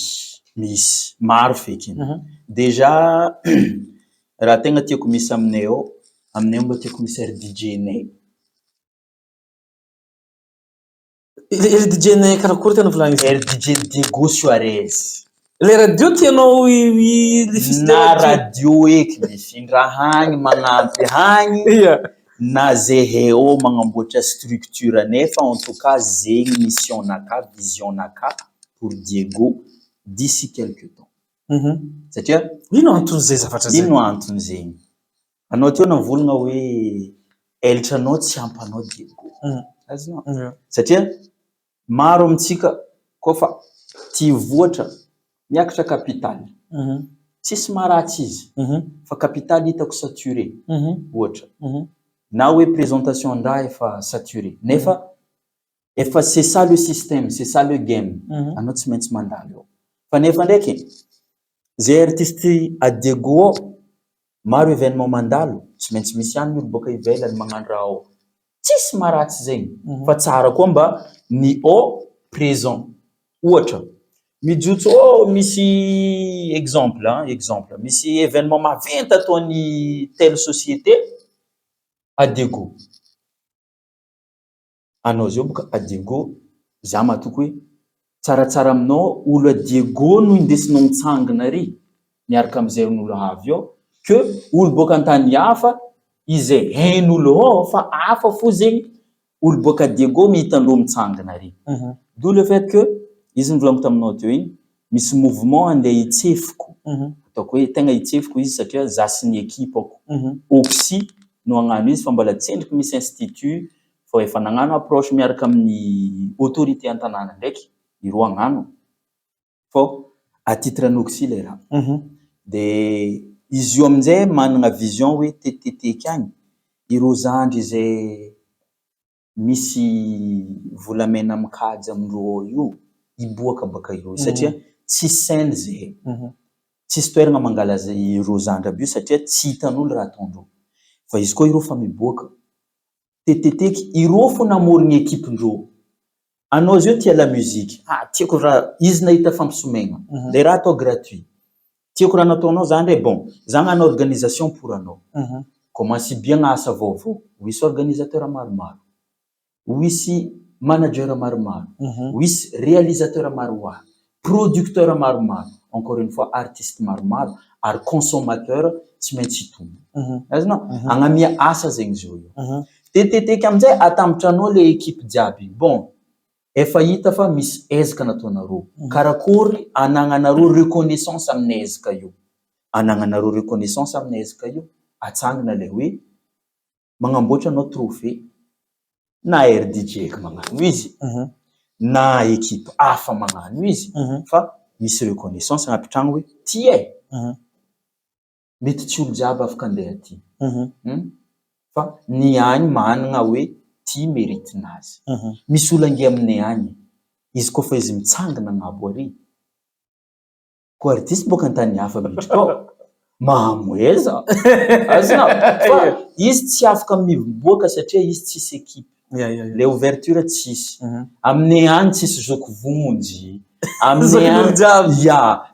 misy maro feky. Déjà raha tegna tiako misy aminay ao mba tiako misy RDJ-nay. RDJ-nay karakory tena volagny izy? RDJ Diego Soares. Le radio tianao na radio eky mifindra hagny magnampy hagny. Na zay ao magnamboatra structure nefa en tout cas zegny mission naka, vision naka pour Diego d'ici quelque temps. Satria ino antony zay zavatra zay? Ino antony zegny? Anao teo navolagna hoe eltranao tsy ampanao Diego. Azonao? Satria maro amintsika kofa tia voatra miakatra kapitaly. Tsisy maratsy izy. Fa kapitaly hitako saturé. Ohatra. Na hoe présentation-ndraha efa saturé. Nefa efa c'est ça le système, c'est ça le game. Anao tsy maintsy mandalo ao. Fa nefa ndraiky zay artiste a Diego maro événement mandalo, tsy maintsy misy ihany olo boka ivelany magnano raha ao. Tsisy maratsy zegny. Fa tsara koa mba ny ao présent. Ohatra, mijotso misy exemple, misy événement maventy ataon'ny telle société a Diego. Anao zao boka a Diego, za matoko hoe tsaratsara aminao olo a Diego no indesinao mitsangana ary miaraka am'izay olo avy ao que olo boka an-tany hafa izay hain'olo ao fa hafa fo zegny olo boka a Diego mihitandreo mitsangana ary. D'où le fait que izy nivolaniko taminao teo igny misy mouvement andeha hitsefiko. Ataoko hoe tegna hitsefiko izy satria za sy ny ekipako. Oxy no agnano izy fa mbola tsendriky misy institut fa efa nagnano approche miaraka amin'ny autorité an-tanàna ndraiky ireo agnano. Fa à titre an'Oxy le raha. De izy io amin'izay managna vision hoe tetiteky agny ireo zandry izay misy volamena mikajy amindreo io iboaka baka io satria tsy saine zay. Tsisy toerana mangalaza ireo zandry aby io satria tsy hitan'olo raha ataondreo. Fa izy koa ireo fa miboaka tetiteky ireo fo namorigny ekipindreo. anao zio tia la musique. Tiako raha izy nahita fampisomegna. Le raha atao gratuit. Tiako raha nataonao zany hoe bon, za hagnano organisation pour anao. Commence bien asa vaovao. Misy organisateur maromaro. Misy manager maromaro. Misy réalisateur maromaro. Producteur maromaro. Encore une fois, artiste maromaro. Ary consommateur tsy maintsy tombo. Azonao? Agnamia asa zegny zio io. Teteteky amizay atambatra anao le équipe jiaby. Bon, efa hita fa misy ezaka nataonareo. Karakory anagnanareo reconnaissance amin'ny ezaka io. Anagnanareo reconnaissance amin'ny ezaka io. Atsangana le hoe magnamboatra anao trophée na RDJ magnano izy. Na équipe hafa magnano izy. Fa misy reconnaissance agnapitragno hoe tie. Mety tsy olo jiaby afaka andeha aty. Fa ny agny managna hoe ty mérite-nazy. Misy olo angia aminay agny. Izy koa fa izy mitsangana agnabo ary. Ko artiste boka antany hafa bitry ko. Mahamoeza. Azonao? Fa izy tsy afaka miboaka satria izy tsisy équipe. Le ouverture tsisy. Aminay agny tsisy zoko vonjy. Aminay agny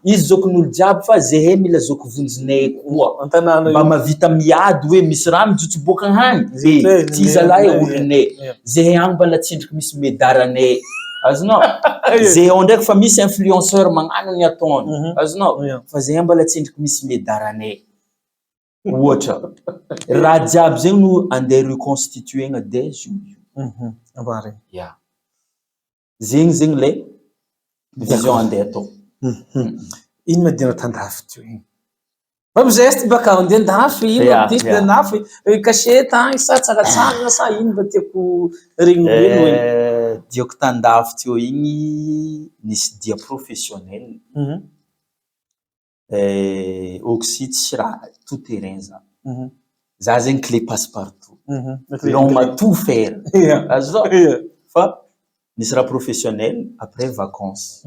izy zokon'olo jiaby fa zehe mila zoko vonjinay koa. Mba mavita miady hoe misy raha mijotso boka hagny. Ty zalahy olonay. Zehe agny mbala tsindriky misy medaranay. Azonao? Zehe ao ndraiky fa misy influenceur magnano ny ataony. Azonao? Fa zehe mbala tsindriky misy medaranay. Ohatra. Raha jiaby zegny no andeha reconstituer dès juillet. Zegny le vision andeha atao. Ino madina tandafy teo igny? Geste baka andeha andafy ino artiste andafy cachette agny sa tsagatsangana sa ino mba tiako regnobeno igny? Diako tandafy teo igny nisy dia professionnel. Oxy tsy raha tout terrain za. Za zegny clé passe-partout. On m'a tout faire. Azao. Fa nisy raha professionnel après vacances.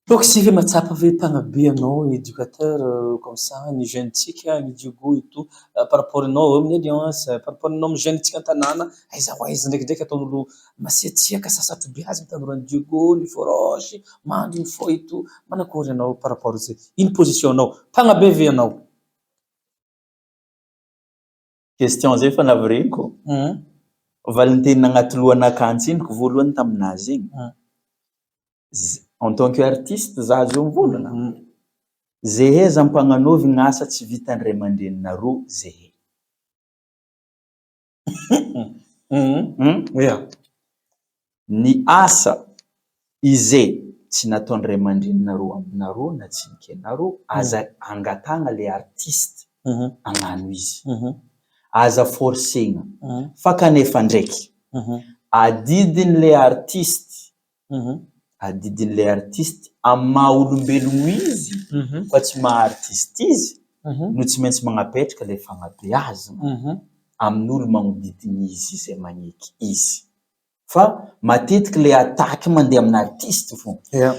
Donc si matsapa ve mpanabe anao éducateur comme ça ny jeune tsika ny Diogo et tout par rapport anao amin'ny alliance par rapport anao amin'ny jeune tsika an-tanàna aiza ho aiza ndraikindraiky ataon'olo masiatsiaka sasatra biazy mitandro ny Diogo ny Forosy mandry ny fo et tout manakory anao par rapport zay ino position anao mpanabe ve anao? Question zay fa navireniko. Valinteny agnaty lohan'akantsindriko voalohany taminazy igny. En tant qu'artiste za zio mivolagna. Zehe za mpagnanaovy gn'asa tsy vitan'ny ray aman-dreninareo zehe. Ny asa izay tsy nataon'ny ray aman-dreninareo aminareo na tsy nikenareo aza angatagna le artiste agnano izy. Aza forcegna. Fa kanefa ndraiky. Adidin'le artiste amin'ny maha olombelogno izy fa tsy maha artiste izy no tsy maintsy magnapetraka le fagnabeazana amin'olo magnodidina izy izay magneky izy. Fa matetiky le attaque mandeha amin'ny artiste fô.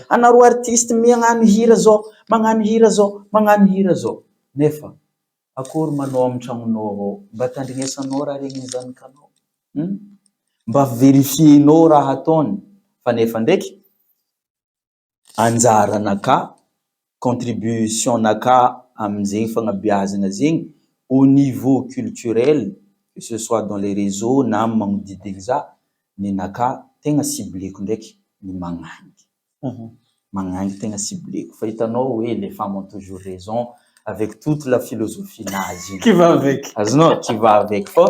Anareo artiste magnano hira zao, magnano hira zao, magnano hira zao. Nefa akory manao amin'ny tragnonao ao? Mba tandrinesanao raha regny zanakanao. Mba verifienao raha ataony. Fa nefa ndraiky anjaranaka, contribution-naka amin'izegny fagnabeazana zegny au niveau culturel, que ce soit dans les réseaux na magnodidina za, ninaka tegna cibleko ndraiky ny magnangy. Magnangy tegna cibleko. Fa hitanao hoe les femmes ont toujours raison avec toute la philosophie nazy. Qui va avec? Azonao, qui va avec. Fa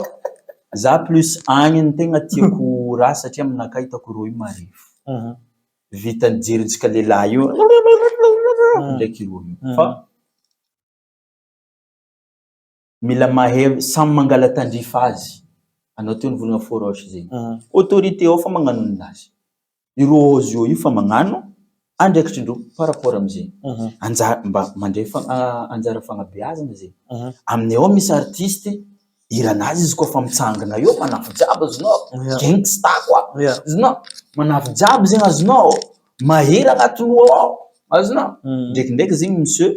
za plus agny ny tegna tiako raha satria aminaka hitako roa io marefo. Vitany jerintsika lehilahy io ndraiky roa io. Fa mila mahay samy mangala tandrifa azy. Anao teo nivolagna Forosy zegny. Autorité ao fa magnano ninazy. I Rose io fa magnano andraikitry-ndreo par rapport am'zegny. Mba mandray anjara fagnabeazana zegny. Aminay ao misy artiste iranazy izy koa fa mitsangana io manafy jiaby azonao. Gangsta koa. Azonao. Manafy jiaby zegny azonao. Mahera agnaty loha ao. Azonao. Ndraikindraiky zegny monsieur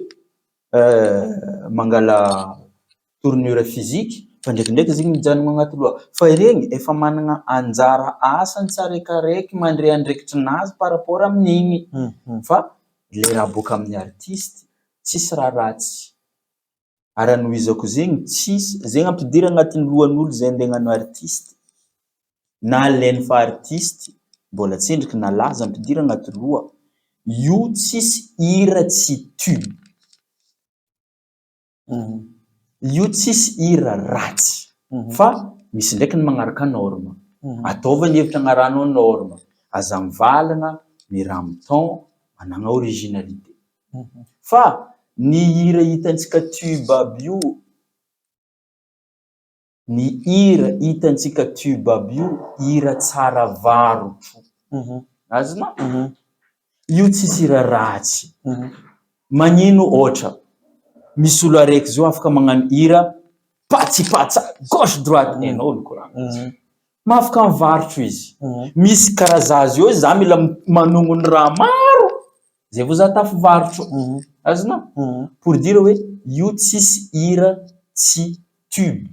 mangala tournure physique fa ndraikindraiky zegny mijanona agnaty loha fa regny efa managna anjara asany tsaraikaraiky mandray andraikitrinazy par rapport amin'igny fa le raha boka amin'ny artiste tsisy raha ratsy ary anohizako zegny tsisy zegny ampidiry agnatin'ny lohan'olo zay andeha hagnano artiste na alainy fa artiste mbola tsendriky nalaza ampidiry agnaty loha io tsisy hira tsy tube io tsisy hira ratsy fa misy ndraiky ny magnaraka norme ataova ny hevitra agnarano norme aza mivalagna miram-ton managna originalité fa ny hira hitantsika tube aby io ny hira hitantsika tube aby io hira tsara varotro azona io tsisy hira ratsy magnino ohatra misy olo araiky zao afaka magnano hira patsipatsa gauche droite nenao olo koragna mafaka mivarotro izy misy karazazy io za mila manongo ny raha maro zay vao za tafivarotro azona pour dire hoe io tsisy hira tsy tube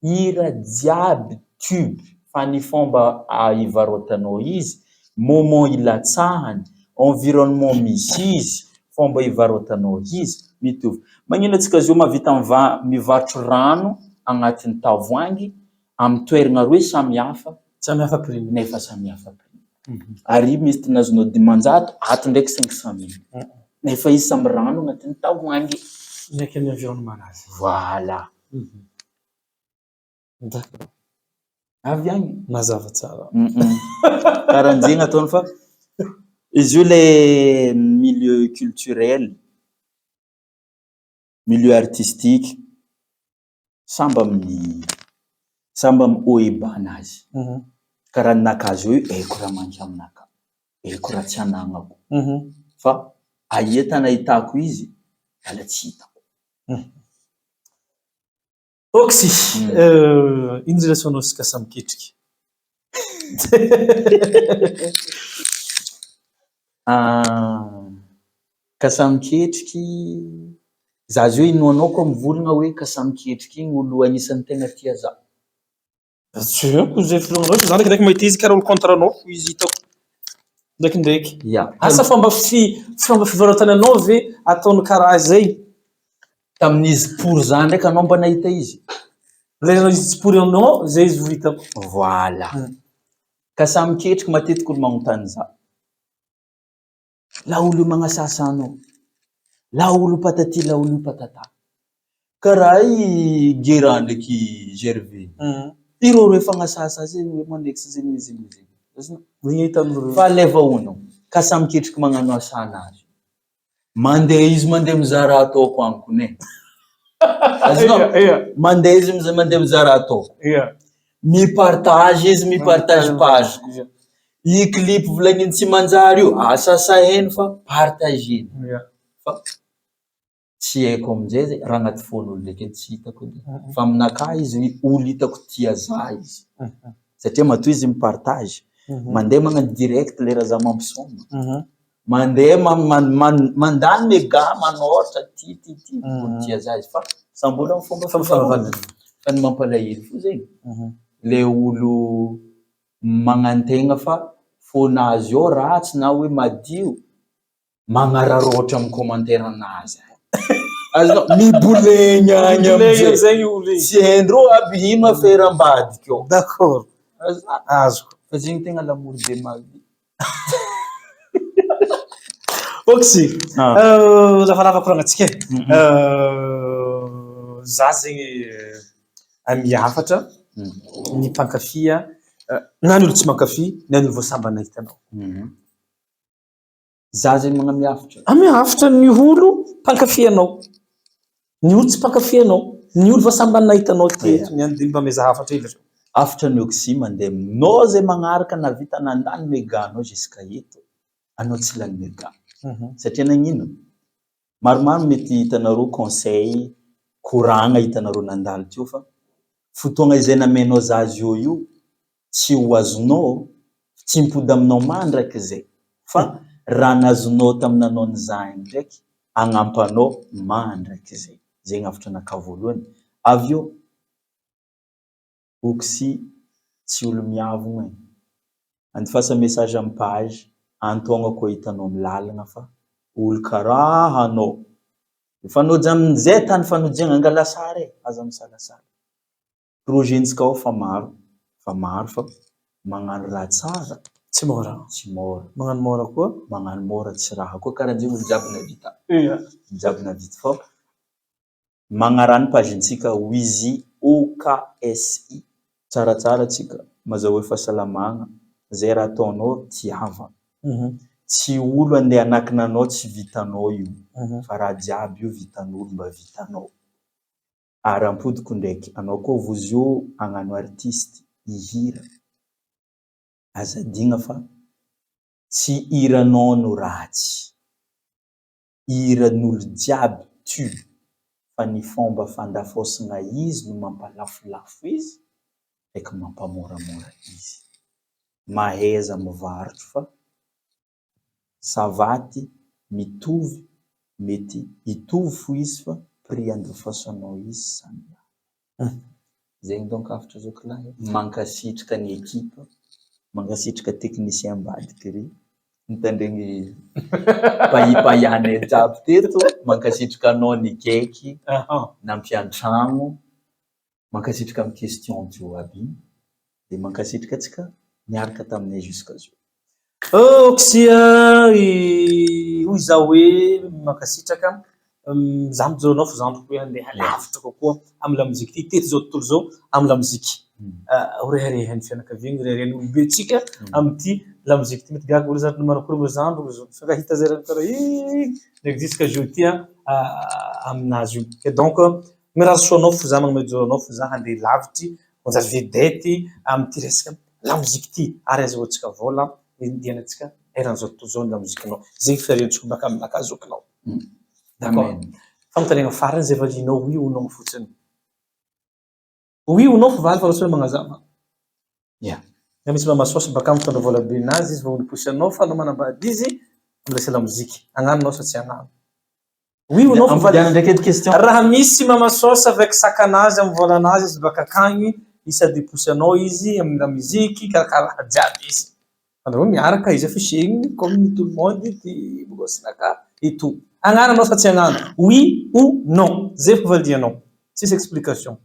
hira jiaby tube fa ny fomba hivarotanao izy moment ilatsahany environnement misy izy fomba hivarotanao izy mitovy magnino atsika zio mavita mivarotro rano agnatin'ny tavoangy amin'ny toerana roe samihafa prix nefa samihafa prix ary misy tinazonao dimanjato ato ndraiky 500 000 nefa izy samy rano agnatin'ny tavoangy ndraiky amin'ny environnement azy voilà d'accord avy agny mazava tsara karanjegny ataony fa izy io le milieu culturel milieu artistique samba amin'ny oebanazy karaha nakazy io eko raha manky aminaka eko raha tsy anagnako fa aia tana hitako izy ala tsy hitako oksy ino relationao sika samiketriky kasamiketriky za zio inoanao koa mivolagna hoe kasamiketriky igny olo anisan'ny tegna tia za Tsy zay filohanao za ndraikindraiky mahita izy karaha olo contre anao izy hitako ndraikindraiky asa fomba fivarotananao ve ataony karaha zay tamin'izy pour za ndraiky anao mba nahita izy leranao izy tsy pour anao zay izy vohitako voilà kasamiketriky matetiky olo magnontany za la olo magnasasa anao la olo patati la olo patata karaha i Guérin ndraiky Gervais ireo roe fagnasasa zay hoe mandreky sy fa leva ono kasamiketriky magnano asanazy mandeha izy mandeha mizaha raha ataoko amiko ne mandeha izy mandeha mizaha raha ataoko mipartage izy mipartage page i clip volagniny tsy manjary io asasaheny fa partageny fa tsy haiko amizay zay raha agnaty fon'olo ndraiky tsy hitako fa aminaka izy olo hitako tia za izy satria matoa izy mipartage mandeha magnano direct lera za mampisoma mandeha mandany mega manoratra ty olo tia za izy fa sambola amin'ny fomba fivarotanana fa ny mampalahelo fo zegny le olo magnantegna fa fonazy ao ratsy na hoe madio magnararoatra amin'ny commentaire anazy azonao mibolegna agny amizay tsy haindreo aby ino aferambadika ao d'accord azoko fa zegny tegna l'amour de ma vie oksy lavalava korangatsika za zegny miafatra ny mpankafia na ny olo tsy mankafy na ny olo voasamba nahitanao za zegny magnamiafatra miafatra ny olo mpankafy anao ny olo tsy mpankafy anao ny olo voasamba nahitanao teto ny andihy mba meza hafatra ila afatra ny oksy mandeha aminao zay magnaraka na vita nandany meganao jusqu'à eto anao tsy lany mega satria nagnino maromaro mety hitanareo conseil koragna hitanareo nandalo teo fa fotoagna izay namenao zazy io tsy ho azonao tsy mipody aminao mandraky zay fa raha nazonao taminanao ny zany ndraiky agnampanao mandraky zay zegny afatra naka voalohany avy eo Oxy tsy olo miavogna e. Andifasa message amy page, antogna koa hitanao amy lalagna fa olo karaha anao. Mifanojo amizay tany fanojagna angala sary e, aza misalasala. Projet-ntsika ao fa maro fa magnano raha tsara Tsy mora. tsy mora. Magnano mora koa. Magnano mora tsy raha koa karahan'zay olo jiaby navita. Iya. Jiaby navita fa magnarano page-ntsika Wizy OKSI. Tsaratsara tsika, mazahoe fahasalamagna, zay raha ataonao tiava. Tsy olo andeha anakinanao tsy vitanao io. Fa raha jiaby io vitan'olo mba vitanao. Ary ampodiko ndraiky, anao koa vozy io agnano artiste, ihira. Azadigna fa tsy hiranao no ratsy. Hiran'olo jiaby tu. Fa ny fomba fandafosagna izy no mampalafolafo izy, ndraiky mampamoramora izy. Maheza mivarotro fa savaty mitovy, mety hitovy fo izy fa prix andafasanao izy samy hafa. Zegny donc hafatra zao kilahy. Mankasitraka ny ekipa, mankasitraka technicien ambadiky ry, mitandregny pahipahianay jiaby teto, mankasitraka anao nikaiky, nampiantragno, mankasitraka amy question jiaby, de mankasitraka atsika miaraka taminay jusqu'à zao. Oxia hoy zaho hoe mankasitraka zaho mijonao fa zandriko hoe andeha lavitra kokoa amy lamoziky ty teto zao tontolo zao amy lamoziky. Horeharehan'ny fianakaviagna, horeharehan'ny olobentsika amty lamoziky ty. Mety gaga olo zany manakory mo zandro zao. Fa hita zay raha karaha ndraiky jusqu'à aujourd'hui aminazy io. Et donc mirazo soanao fo za magnamejoro anao fo za handeha lavitry, manjary vedety amty resaka lamoziky ty. Ary azahoantsika vola indianatsika eran'izao tontolo zao ny lamozikinao. Zegny fihariantsika baka aminakahy zokinao. D'accord. Fanontaniana farany zay valinao oui ou non fotsiny. Oui ou non fa valy fa raha tsy hoe magnazava. Yeah. Na misy mamasosy baka mitondra vola be nazy izy vao niposy anao fa anao manambady izy amilasa lamoziky. Agnanonao sa tsy agnano. Oui ou non fa valy. Ndraiky edy question. Raha misy mamasosy avec sakanazy amy volanazy izy baka akagny, isady posy anao izy amy lamoziky karakaraha jiaby izy. Andraho miaraka izy affichegny comme tout le monde ty bogossinaka et tout. Agnanonao sa tsy agnano. Oui ou non. Zay fa valianao. Tsisy explication.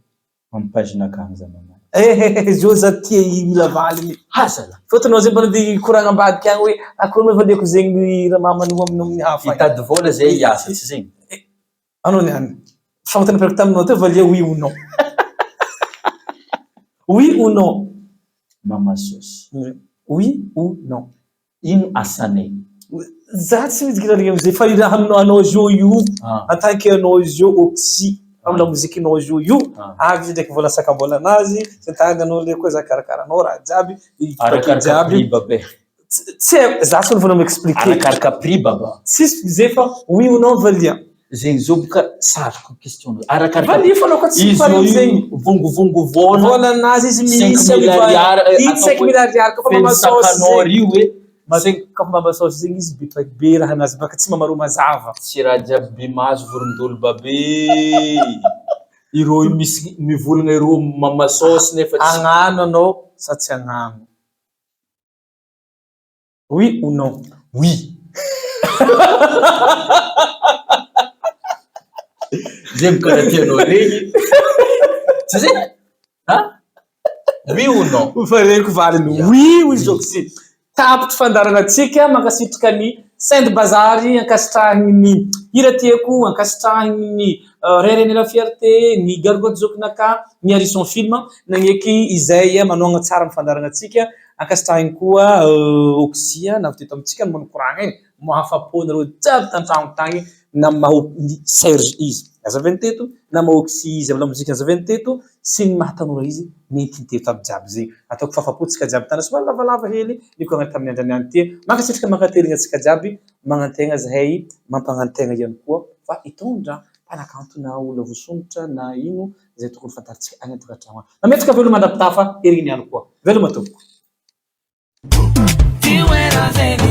Amy page-nakany zany. Zio za tia mila valy. Hasala. Fotony zay mbola di koragna ambadiky agny hoe akory mo valiako zegny raha mamano amin'ny hafa. Hitady vola zay hiasa tsy zegny. Anao niany. Fagnontany preky taminao teo valia oui ou non. Oui ou non. Mamasosy. Oui ou non. Ino asanay? Za tsy midika rarigny amizay fa raha aminao anao zio io. Atanke anao zio Oxy. Amy lamozikinao zio io. Avy izy ndraiky vola sakam-bolanazy. Sy tagnanao le koa za karakaranao raha jiaby. Arakaraka prix babe. Tsy za tsy vona m'expliquer. Arakaraka prix baba. Tsisy zay fa oui ou non valia. Zegny zao boka saroko question. Arakaraka valia fa anao ka tsy farin zegny. Vongovongo vola. Volanazy izy misy amy 5 milariary koa mamasosy. Ka mamasosy zegny izy be raha nazy baka tsy mamaro mazava. Tsy raha jiaby bimazo vorondolo babe. Ireo misy mivolagna ireo mamasosy nefa tsy agnano anao sa tsy agnano. Oui ou non? Oui. J'aime quand tu es l'oreille. Tu sais? Hein? Oui ou non? Vous farez que valent. Oui ou Oxy. Tapitry fandaranatsika mankasitraka ny Saint Bazary ankasitrahany ny hira tiako ankasitrahany ny Rereny la fierté ny Gargotte zokinaka ny Harrison film nagneky izay manoagna tsara amy fandaranatsika ankasitrahany koa Oxy navy teto amitsika no manokoragna igny mahafapo nareo jiaby tantragno tagny na maha Serge izy azavany teto na maha Oxy izy amy lamozika azavany teto sy ny mahatanora izy mety teto aby jiaby zegny ataoko fahafapotsika jiaby tana somary lavalava hely niko agnaty amin'ny andraniany ty mankasitraka mankaterigna atsika jiaby magnantegna zahay mampagnantegna ihany koa fa hitondra mpanakanto na olo vosongotra na ino zay tokony fantaritsika agny an-tokantragno agny. Nametsika veloma mandapitafa erigny ihany koa. Veloma tompoko. You were a baby.